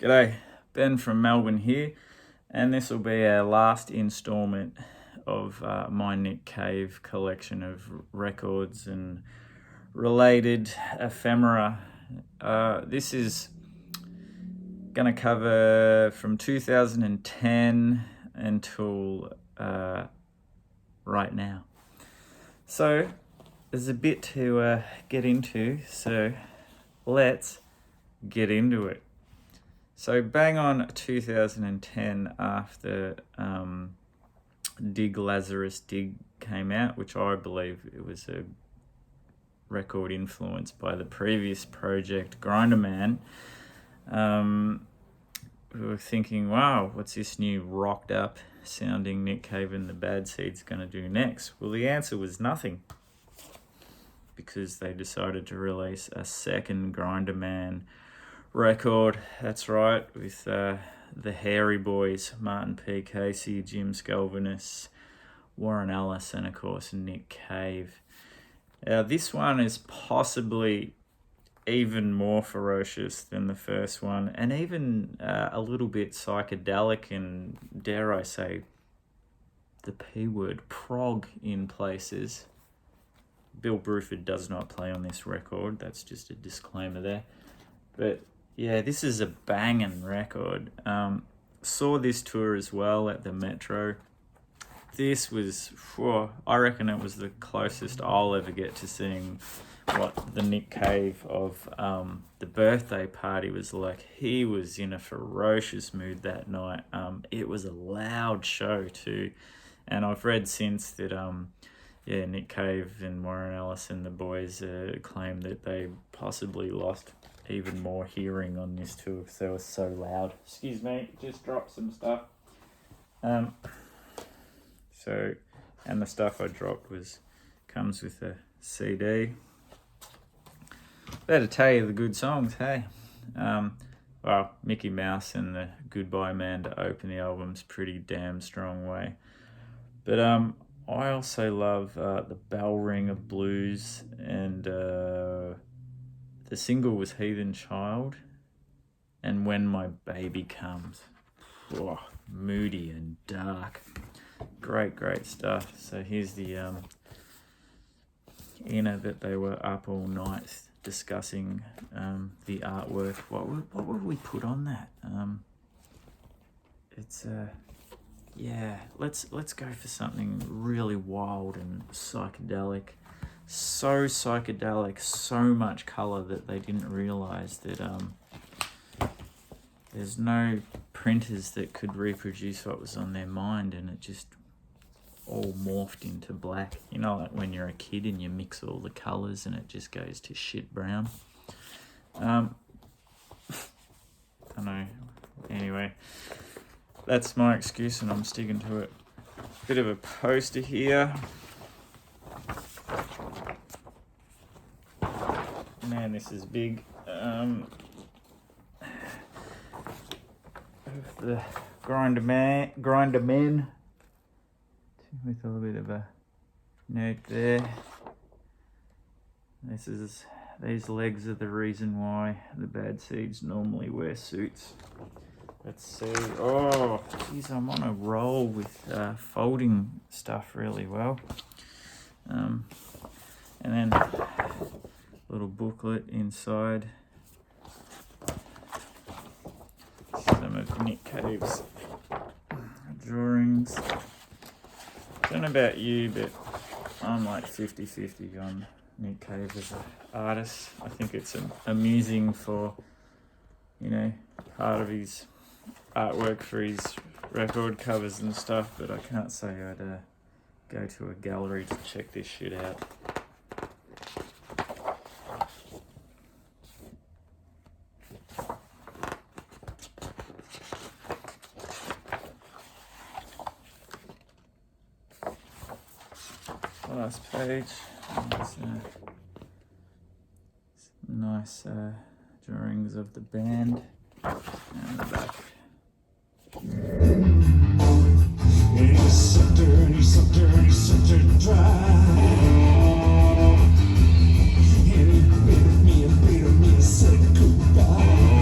G'day, Ben from Melbourne here, and this will be our last instalment of my Nick Cave collection of records and related ephemera. This is going to cover from 2010 until right now. So there's a bit to get into, so let's get into it. So bang on 2010 after Dig Lazarus Dig came out, which I believe it was a record influenced by the previous project, Grinderman. We were thinking, wow, what's this new rocked up sounding Nick Cave and the Bad Seeds going to do next? Well, the answer was nothing, because they decided to release a second Grinderman record. That's right, with the Hairy Boys, Martin P. Casey, Jim Scalvinus, Warren Ellis, and of course Nick Cave. This one is possibly even more ferocious than the first one, and even a little bit psychedelic and, dare I say, the P word, prog in places. Bill Bruford does not play on this record, that's just a disclaimer there. But yeah, this is a banging record. Saw this tour as well at the Metro. This was, I reckon it was the closest I'll ever get to seeing what the Nick Cave of the birthday party was like. He was in a ferocious mood that night. It was a loud show too. And I've read since that Nick Cave and Warren Ellis and the boys claim that they possibly lost even more hearing on this tour because they were so loud. Excuse me, just dropped some stuff. And the stuff I dropped comes with a CD. Better tell you the good songs, hey. Well, Mickey Mouse and the Goodbye Man to open the album's pretty damn strong way. But I also love the Bell Ring of Blues, and the single was Heathen Child, and When My Baby Comes. Moody and dark. Great stuff. So here's the that they were up all night discussing the artwork. What would we put on that? Let's go for something really wild and psychedelic. So psychedelic, so much color that they didn't realize that there's no printers that could reproduce what was on their mind, and it just all morphed into black. You know, like when you're a kid and you mix all the colors and it just goes to shit brown. I know. Anyway, that's my excuse and I'm sticking to it. Bit of a poster here. Man, this is big. The Grinderman with a little bit of a note there. These legs are the reason why the Bad Seeds normally wear suits. Let's see. Oh, geez, I'm on a roll with folding stuff really well. And then little booklet inside. Some of Nick Cave's drawings. Don't know about you, but I'm like 50-50 on Nick Cave as an artist. I think it's amusing for, part of his artwork for his record covers and stuff, but I can't say I'd go to a gallery to check this shit out. Last page, some nice drawings of the band, and the back. It's so dirty, so dirty, so dirty dry. And it bit me and said goodbye.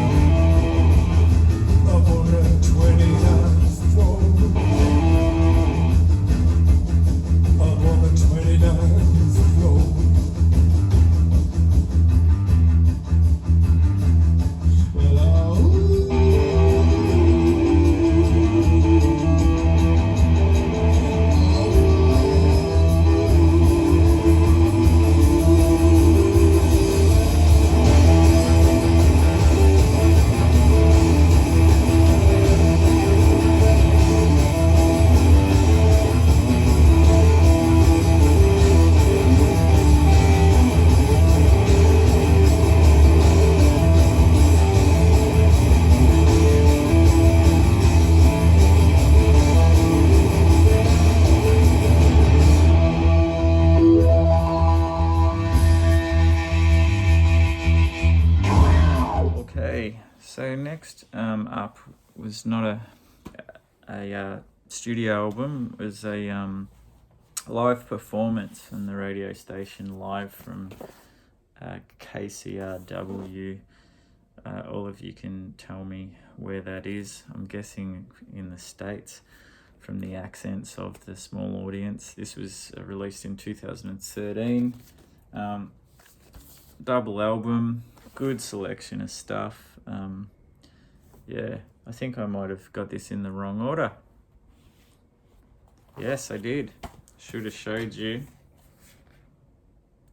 up was not a studio album. It was a live performance from the radio station, live from KCRW. All of you can tell me where that is. I'm guessing in the States from the accents of the small audience. This was released in 2013. Double album, good selection of stuff. Yeah, I think I might have got this in the wrong order. Yes, I did. Should have showed you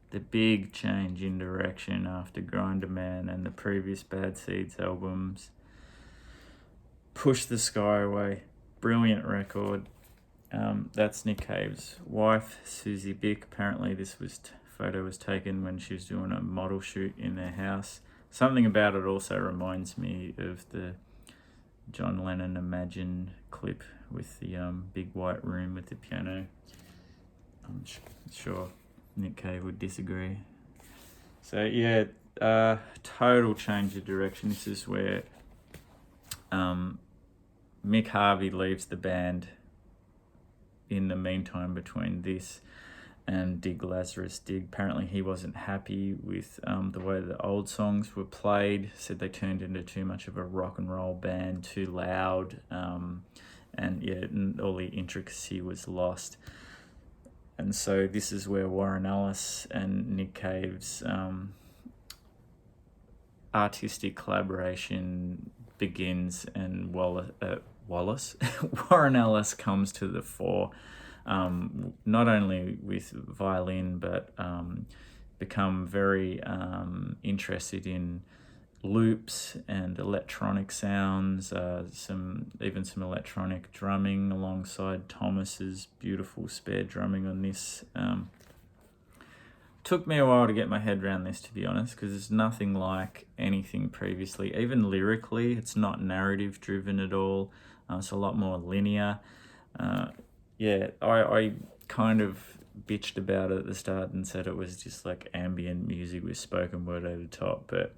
the big change in direction after Grinderman and the previous Bad Seeds albums. Push the Sky Away, brilliant record. That's Nick Cave's wife, Susie Bick. Apparently this photo was taken when she was doing a model shoot in their house. Something about it also reminds me of the John Lennon Imagine clip with the big white room with the piano. I'm sure Nick Cave would disagree. So yeah, total change of direction. This is where Mick Harvey leaves the band in the meantime between this and Dig Lazarus Dig. Apparently he wasn't happy with the way the old songs were played, said they turned into too much of a rock and roll band, too loud, and yeah, all the intricacy was lost. And so this is where Warren Ellis and Nick Cave's artistic collaboration begins, and Warren Ellis comes to the fore, not only with violin, but become very interested in loops and electronic sounds, some electronic drumming alongside Thomas's beautiful spare drumming on this. Took me a while to get my head around this, to be honest, because it's nothing like anything previously. Even lyrically, it's not narrative driven at all. It's a lot more linear. Yeah, I kind of bitched about it at the start and said it was just like ambient music with spoken word over the top, but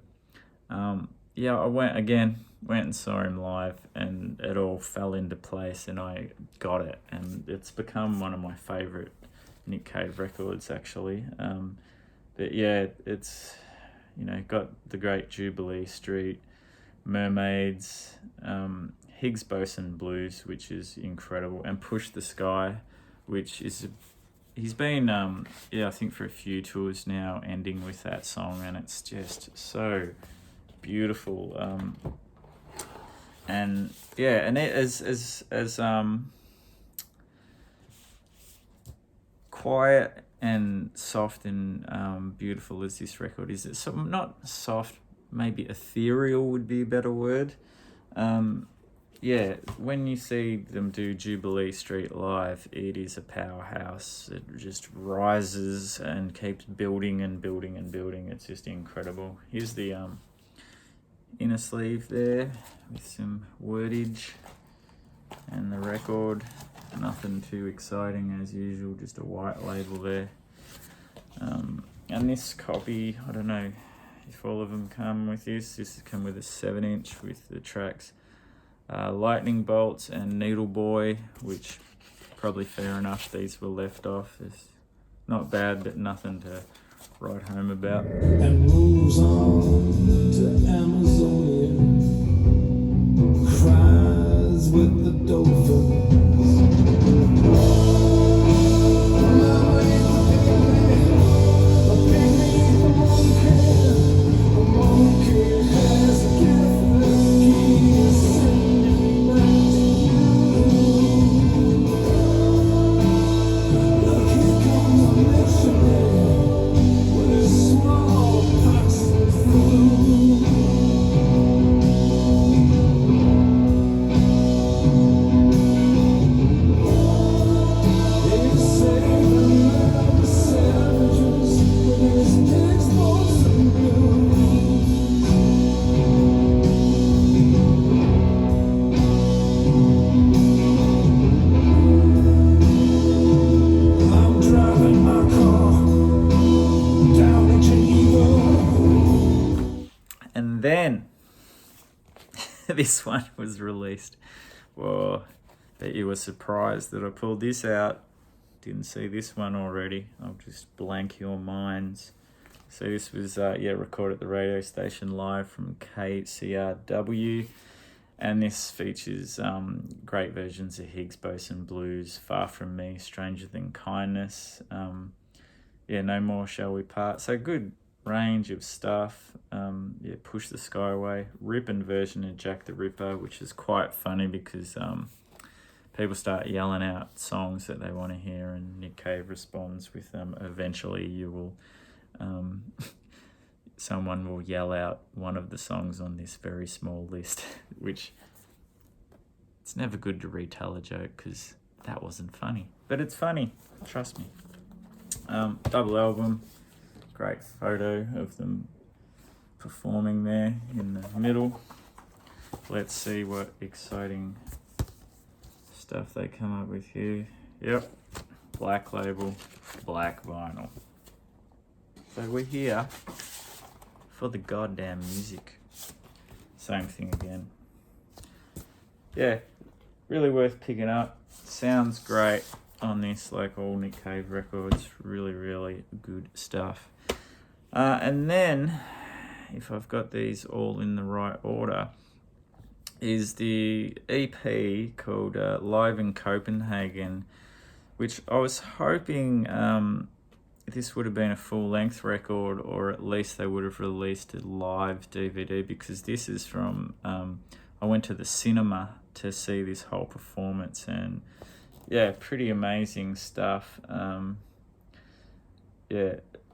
yeah, I went and saw him live, and it all fell into place, and I got it, and it's become one of my favourite Nick Cave records, actually. But yeah, it's, got the great Jubilee Street, Mermaids, Higgs Boson Blues, which is incredible, and Push the Sky, which is he's been I think for a few tours now ending with that song, and it's just so beautiful. And yeah, and it as quiet and soft and beautiful as this record is, it's not soft, maybe ethereal would be a better word. Yeah, when you see them do Jubilee Street live, it is a powerhouse. It just rises and keeps building and building and building. It's just incredible. Here's the inner sleeve there with some wordage, and the record, nothing too exciting as usual, just a white label there. And this copy, I don't know if all of them come with this. This come with a 7-inch with the tracks Lightning Bolts and Needle Boy, which probably fair enough, these were left off. It's not bad, but nothing to write home about. And moves on to Amazonia, cries with the dolphins. this one was released. Well, bet you were surprised that I pulled this out. Didn't see this one already. I'll just blank your minds. So this was recorded at the radio station live from KCRW, and this features great versions of Higgs Boson Blues, Far From Me, Stranger Than Kindness, No More Shall We Part. So good range of stuff. Push the Sky Away, ripping version of Jack the Ripper, which is quite funny because people start yelling out songs that they want to hear, and Nick Cave responds with eventually you will someone will yell out one of the songs on this very small list, which it's never good to retell a joke because that wasn't funny, but it's funny, trust me. Double album, great photo of them performing there in the middle. Let's see what exciting stuff they come up with here. Yep, black label, black vinyl. So we're here for the goddamn music. Same thing again. Yeah, really worth picking up. Sounds great on this, like all Nick Cave records. Really, really good stuff. And then, if I've got these all in the right order, is the EP called Live in Copenhagen, which I was hoping this would have been a full-length record, or at least they would have released a live DVD, because this is from, I went to the cinema to see this whole performance, and yeah, pretty amazing stuff. And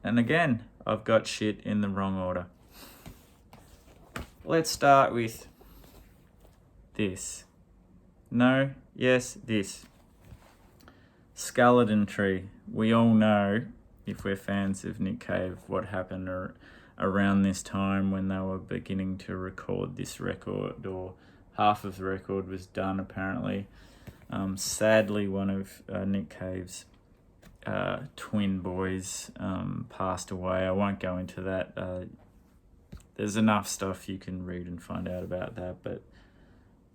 again, I've got shit in the wrong order. Let's start with this. No, yes, this. Skeleton Tree. We all know, if we're fans of Nick Cave, what happened around this time when they were beginning to record this record, or half of the record was done apparently. Sadly, one of Nick Cave's twin boys passed away. I won't go into that. There's enough stuff you can read and find out about that, but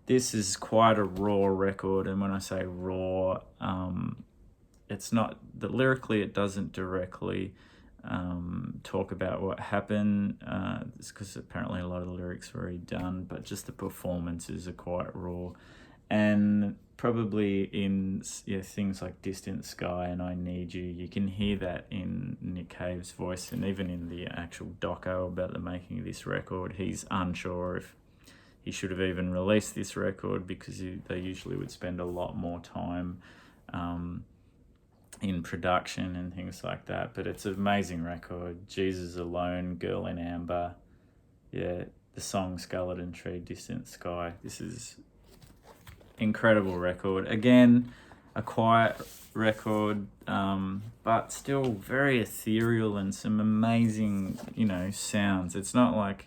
this is quite a raw record, and when I say raw, it's not that lyrically it doesn't directly talk about what happened, because apparently a lot of the lyrics were already done, but just the performances are quite raw. And probably in things like Distant Sky and I Need You, you can hear that in Nick Cave's voice, and even in the actual doco about the making of this record, he's unsure if he should have even released this record, because they usually would spend a lot more time in production and things like that. But it's an amazing record. Jesus Alone, Girl in Amber, the song Skeleton Tree, Distant Sky. This is incredible record. Again, a quiet record, but still very ethereal and some amazing, sounds. It's not like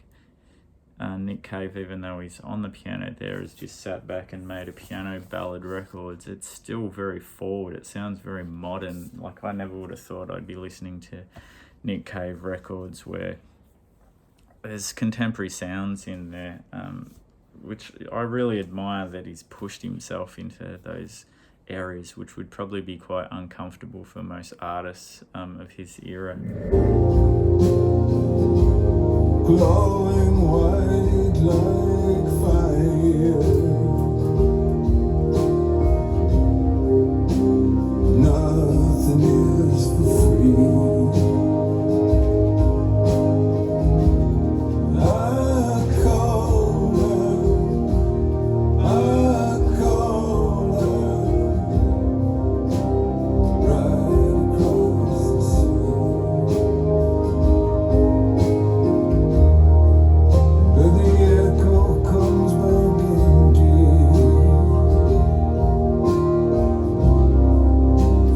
Nick Cave, even though he's on the piano there, has just sat back and made a piano ballad records. It's still very forward. It sounds very modern. Like, I never would have thought I'd be listening to Nick Cave records where there's contemporary sounds in there, which I really admire, that he's pushed himself into those areas, which would probably be quite uncomfortable for most artists of his era. Glowing white like fire, nothing is for free. I call her right across the sea. But the echo comes back empty.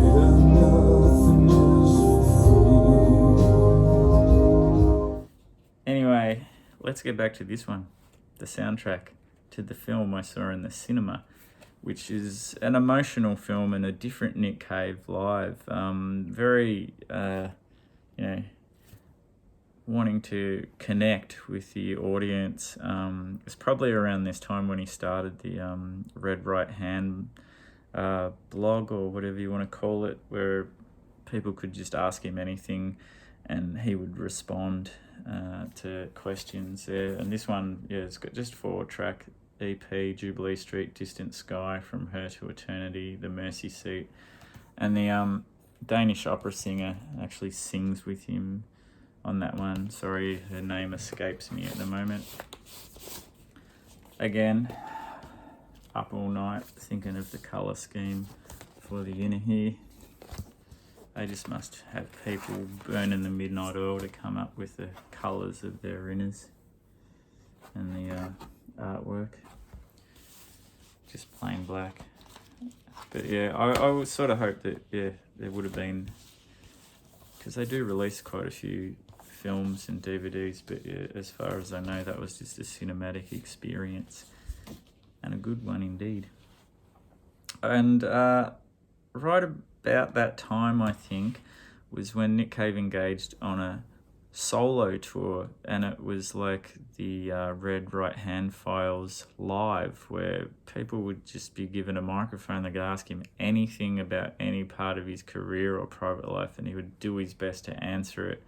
Yeah, nothing is for free. Anyway, let's get back to this one, the soundtrack to the film I saw in the cinema, which is an emotional film and a different Nick Cave live. Very, wanting to connect with the audience. It's probably around this time when he started the Red Right Hand blog, or whatever you want to call it, where people could just ask him anything and he would respond to questions there. And this one, it's got just 4-track EP: Jubilee Street, Distant Sky, From Her to Eternity, The Mercy Seat. And the Danish opera singer actually sings with him on that one. Sorry, her name escapes me at the moment. Again, up all night thinking of the colour scheme for the inner here. They just must have people burning the midnight oil to come up with the colours of their inners and the artwork. Just plain black. But yeah, I would sort of hope that, there would have been, because they do release quite a few films and DVDs, but yeah, as far as I know, that was just a cinematic experience, and a good one indeed. And right about that time, I think, was when Nick Cave engaged on a solo tour, and it was like the Red Right Hand Files live, where people would just be given a microphone. They could ask him anything about any part of his career or private life, and he would do his best to answer it.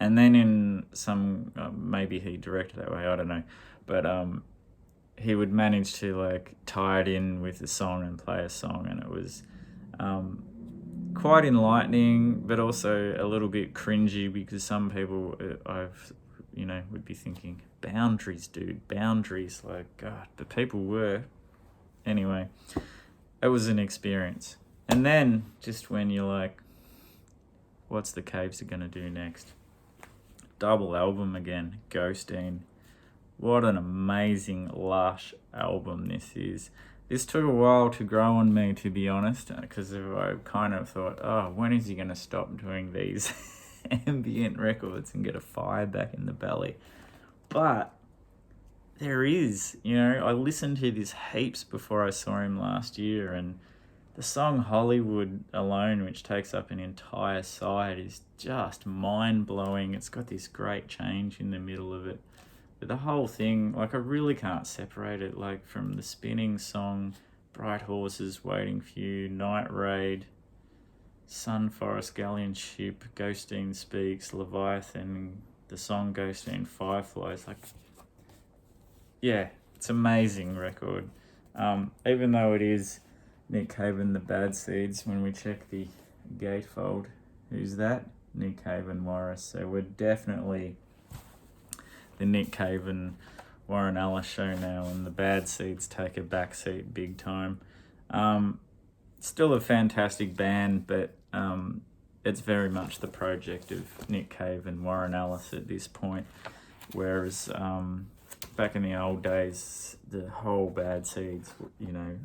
And then in some, maybe he directed that way, I don't know, but he would manage to like tie it in with a song and play a song, and it was quite enlightening, but also a little bit cringy, because some people would be thinking, boundaries, dude, boundaries, like, God, but people were. Anyway, it was an experience. And then just when you're like, what's the Caves are going to do next? Double album again, Ghosteen. What an amazing, lush album this is. This took a while to grow on me, to be honest, because I kind of thought, when is he going to stop doing these ambient records and get a fire back in the belly? But there is, I listened to this heaps before I saw him last year, and the song Hollywood alone, which takes up an entire side, is just mind-blowing. It's got this great change in the middle of it. But the whole thing, like, I really can't separate it, like, from the Spinning song, Bright Horses Waiting for You, Night Raid, Sun Forest Galleon Ship, Ghosteen Speaks, Leviathan, the song Ghosteen Fireflies. Like, yeah, it's an amazing record. Even though it is Nick Cave and the Bad Seeds, when we check the gatefold, who's that? Nick Cave and Morris. So we're definitely the Nick Cave and Warren Ellis show now, and the Bad Seeds take a backseat big time. Still a fantastic band, but it's very much the project of Nick Cave and Warren Ellis at this point, whereas back in the old days, the whole Bad Seeds,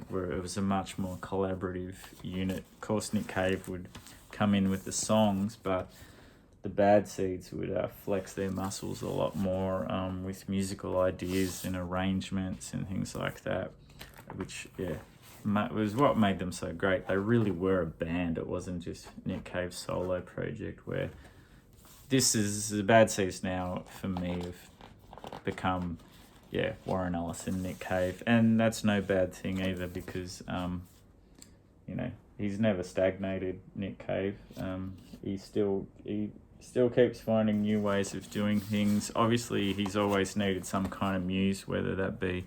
where it was a much more collaborative unit. Of course, Nick Cave would come in with the songs, but the Bad Seeds would flex their muscles a lot more with musical ideas and arrangements and things like that, which, was what made them so great. They really were a band. It wasn't just Nick Cave's solo project, where this is the Bad Seeds now, for me, have become, Warren Ellis and Nick Cave. And that's no bad thing either, because, he's never stagnated, Nick Cave. He still keeps finding new ways of doing things. Obviously, he's always needed some kind of muse, whether that be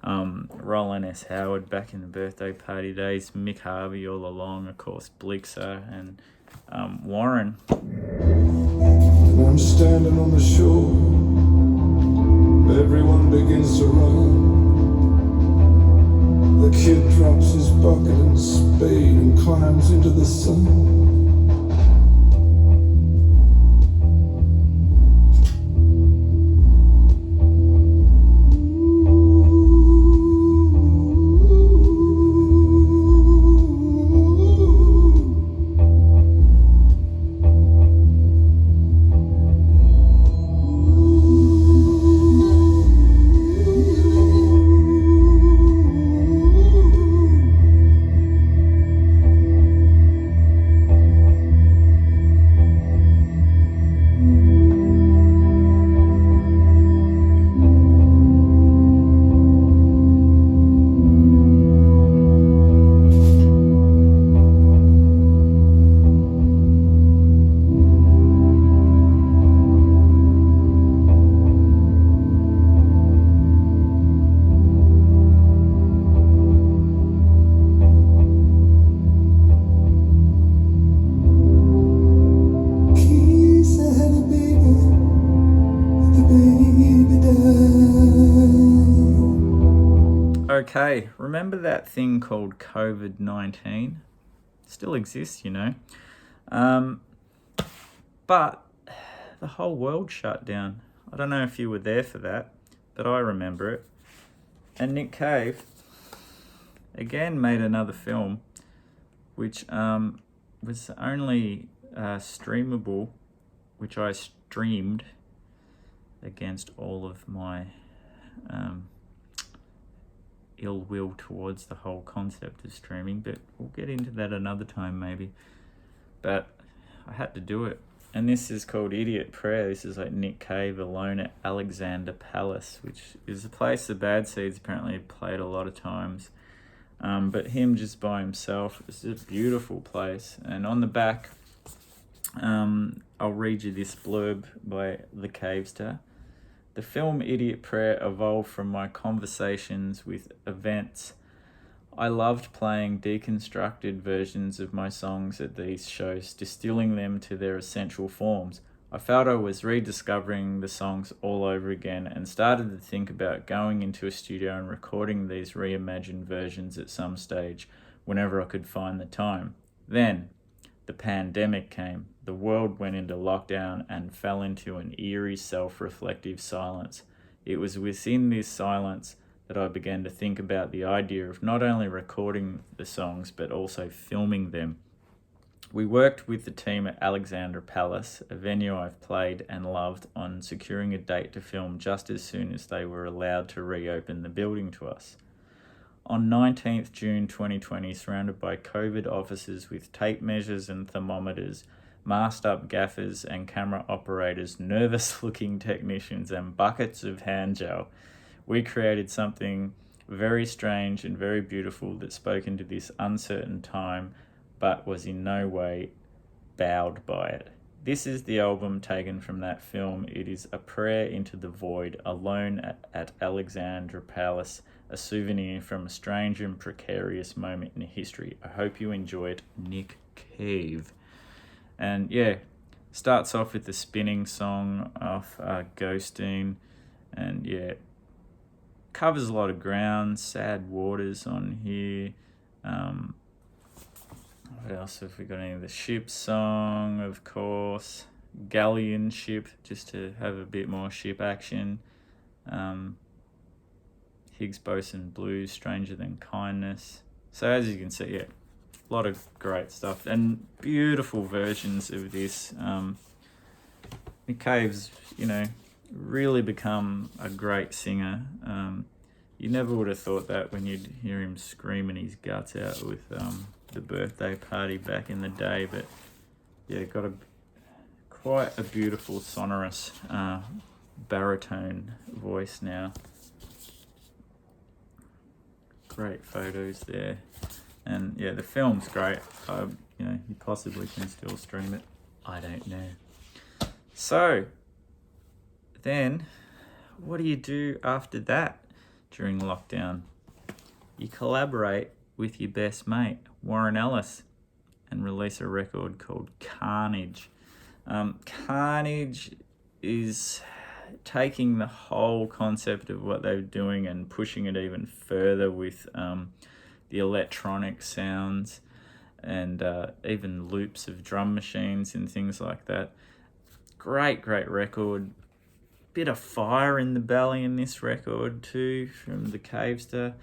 Roland S. Howard back in the Birthday Party days, Mick Harvey all along, of course, Blixer, and Warren. I'm standing on the shore. Everyone begins to run. The kid drops his bucket and spade and climbs into the sun. Okay, remember that thing called COVID-19? Still exists, you know. But the whole world shut down. I don't know if you were there for that, but I remember it. And Nick Cave, again, made another film, which was only streamable, which I streamed against all of my ill will towards the whole concept of streaming, but we'll get into that another time maybe. But I had to do it. And this is called Idiot Prayer. This is like Nick Cave alone at Alexander Palace, which is a place the Bad Seeds apparently played a lot of times. But him just by himself, it's a beautiful place. And on the back, I'll read you this blurb by the Cavester. The film Idiot Prayer evolved from my conversations with events. I loved playing deconstructed versions of my songs at these shows, distilling them to their essential forms. I felt I was rediscovering the songs all over again and started to think about going into a studio and recording these reimagined versions at some stage, whenever I could find the time. Then, the pandemic came. The world went into lockdown and fell into an eerie, self-reflective silence. It was within this silence that I began to think about the idea of not only recording the songs, but also filming them. We worked with the team at Alexander Palace, a venue I've played and loved, on securing a date to film just as soon as they were allowed to reopen the building to us. On 19th June 2020, surrounded by COVID officers with tape measures and thermometers, masked up gaffers and camera operators, nervous-looking technicians, and buckets of hand gel, we created something very strange and very beautiful that spoke into this uncertain time, but was in no way bowed by it. This is the album taken from that film. It is a prayer into the void, alone at Alexandra Palace, a souvenir from a strange and precarious moment in history. I hope you enjoy it, Nick Cave. And yeah, starts off with the spinning song off Ghosteen, and yeah, covers a lot of ground. Sad Waters on here. What else have we got? Any of the ship song, of course. Galleon ship, just to have a bit more ship action. Higgs Boson Blues, Stranger Than Kindness. So as you can see, yeah, a lot of great stuff and beautiful versions of this. Nick Cave's, really become a great singer. You never would have thought that when you'd hear him screaming his guts out with the Birthday Party back in the day, but yeah, got quite a beautiful sonorous baritone voice now. Great photos there, and yeah, the film's great. You possibly can still stream it. I don't know. So then, what do you do after that during lockdown? You collaborate with your best mate, Warren Ellis, and release a record called Carnage. Carnage is taking the whole concept of what they're doing and pushing it even further with the electronic sounds and even loops of drum machines and things like that. Great record. Bit of fire in the belly in this record too, from the Cavester.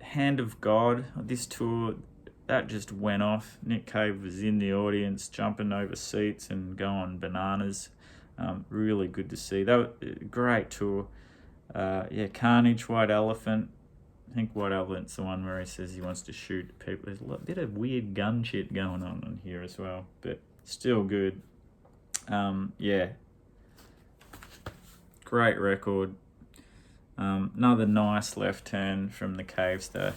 Hand of God. This tour, that just went off. Nick Cave was in the audience, jumping over seats and going bananas. Really good to see. That was a great tour. Carnage, White Elephant. I think White Elephant's the one where he says he wants to shoot people. There's a bit of weird gun shit going on here as well, but still good. Great record. Another nice left turn from the Cavester.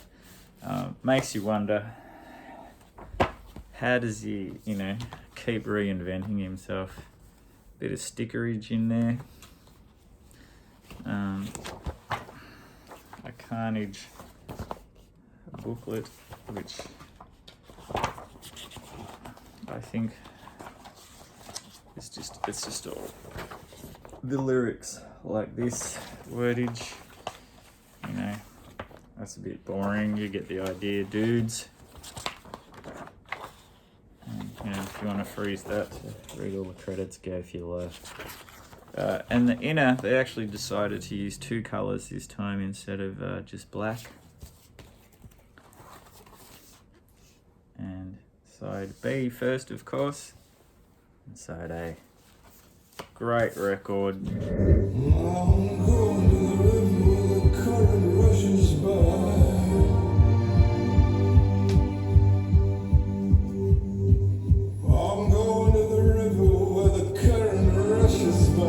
Makes you wonder, how does he, keep reinventing himself? Bit of stickerage in there. A Carnage booklet, which I think it's just all the lyrics like this wordage. That's a bit boring. You get the idea, dudes. And, you know, if you want to freeze that to read all the credits, go if you like. And the inner, they actually decided to use 2 colours this time instead of just black. And side B first, of course, and side A. Great record. I'm going to the river where the current rushes by. I'm going to the river where the current rushes by.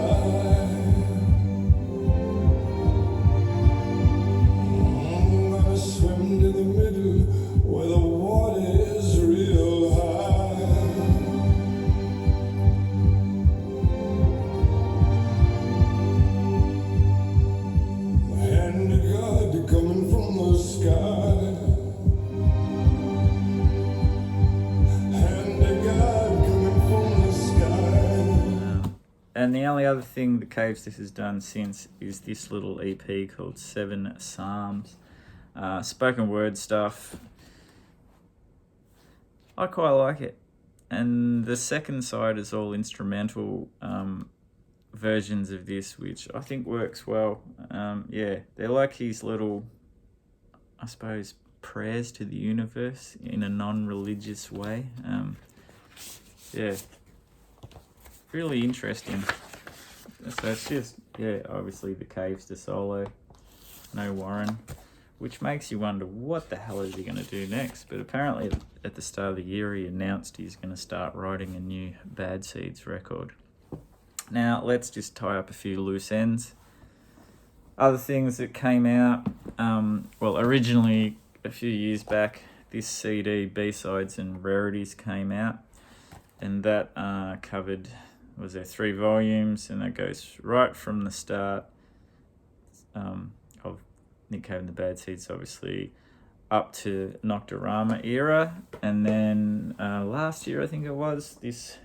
I'm gonna swim to the middle where the water is real high. Hand of God coming from the sky. Hand of God coming from the sky. And the only other thing the Caves this has done since is this little EP called 7 Psalms. Spoken word stuff. I quite like it. And the second side is all instrumental versions of this, which I think works well. Yeah, they're like his little, I suppose, prayers to the universe in a non-religious way. Yeah, really interesting. So it's just, yeah, obviously the Caves to solo, no Warren, which makes you wonder what the hell is he going to do next. But apparently at the start of the year he announced he's going to start writing a new Bad Seeds record. Now let's just tie up a few loose ends. Other things that came out, well, originally a few years back, this CD, B-Sides and Rarities, came out, and that covered, was there 3 volumes, and that goes right from the start of Nick Cave and the Bad Seeds, obviously, up to Nocturama era, and then last year I think it was, this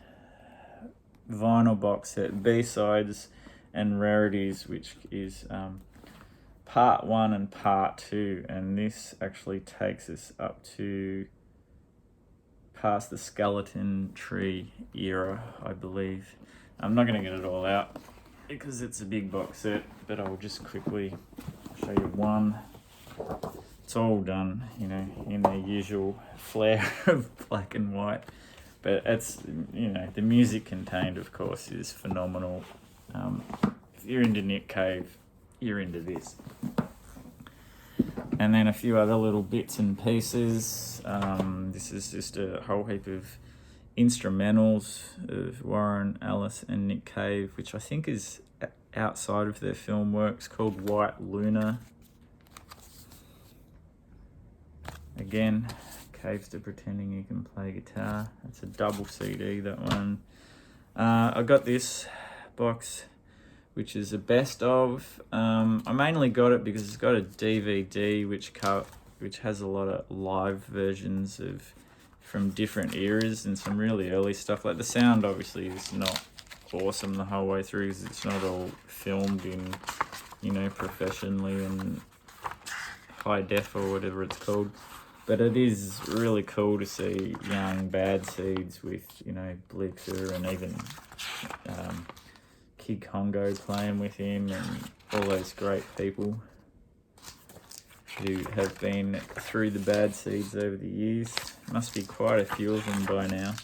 vinyl box set, B-Sides and Rarities, which is part 1 and part 2, and this actually takes us up to past the Skeleton Tree era, I believe. I'm not going to get it all out because it's a big box set, but I'll just quickly show you one. It's all done, you know, in their usual flair of black and white, but it's, you know, the music contained, of course, is phenomenal. If you're into Nick Cave, you're into this. And then a few other little bits and pieces. This is just a whole heap of instrumentals of Warren, Alice and Nick Cave, which I think is outside of their film works, called White Luna. Again, Caves to Pretending You Can Play Guitar. It's a double CD, that one. I got this box, which is a best of. I mainly got it because it's got a DVD which has a lot of live versions of from different eras and some really early stuff. Like the sound obviously is not awesome the whole way through because it's not all filmed in, you know, professionally and high def or whatever it's called. But it is really cool to see young Bad Seeds with, you know, Blixer and even Kid Congo playing with him and all those great people who have been through the Bad Seeds over the years. Must be quite a few of them by now.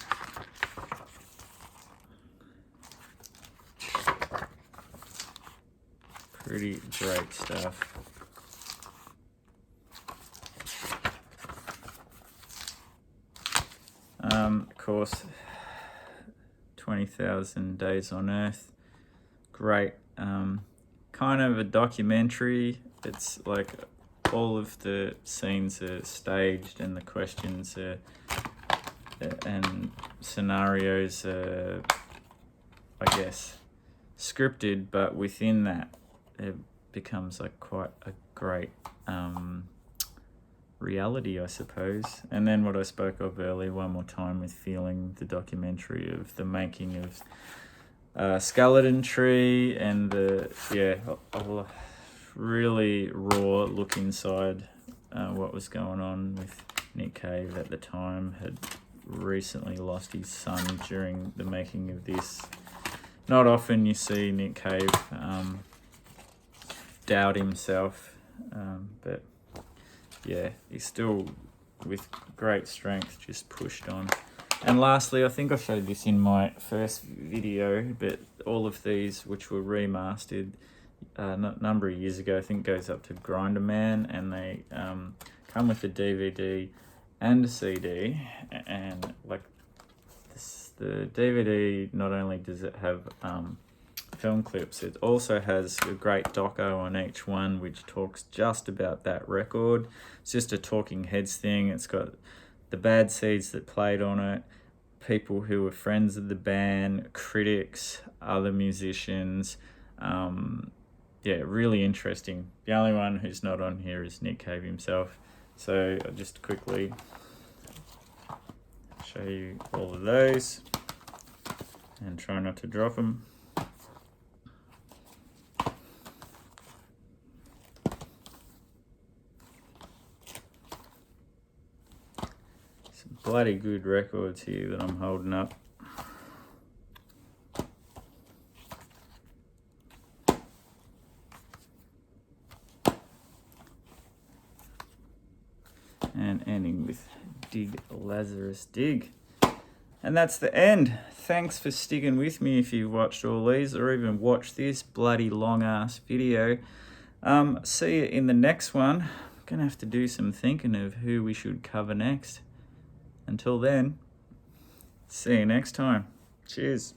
Pretty great stuff. Of course, 20,000 Days on Earth. Great. Kind of a documentary. It's like all of the scenes are staged and the questions are, and scenarios are, I guess, scripted, but within that it becomes like quite a great reality, I suppose. And then what I spoke of earlier, One More Time with Feeling, the documentary of the making of Skeleton Tree, and the, yeah, I'll really raw look inside what was going on with Nick Cave at the time. Had recently lost his son during the making of this. Not often you see Nick Cave doubt himself, but yeah, he's still with great strength just pushed on. And lastly, I think I showed this in my first video, but all of these, which were remastered a number of years ago, I think goes up to Grinderman, and they come with a DVD and a CD. And like this, the DVD, not only does it have film clips, it also has a great doco on each one which talks just about that record. It's just a talking heads thing. It's got the bad seeds that played on it, people who were friends of the band, critics, other musicians. Yeah, really interesting. The only one who's not on here is Nick Cave himself. So I'll just quickly show you all of those and try not to drop them. Some bloody good records here that I'm holding up. And ending with Dig Lazarus Dig. And that's the end. Thanks for sticking with me if you've watched all these or even watched this bloody long ass video. See you in the next one. I'm gonna have to do some thinking of who we should cover next. Until then, see you next time. Cheers.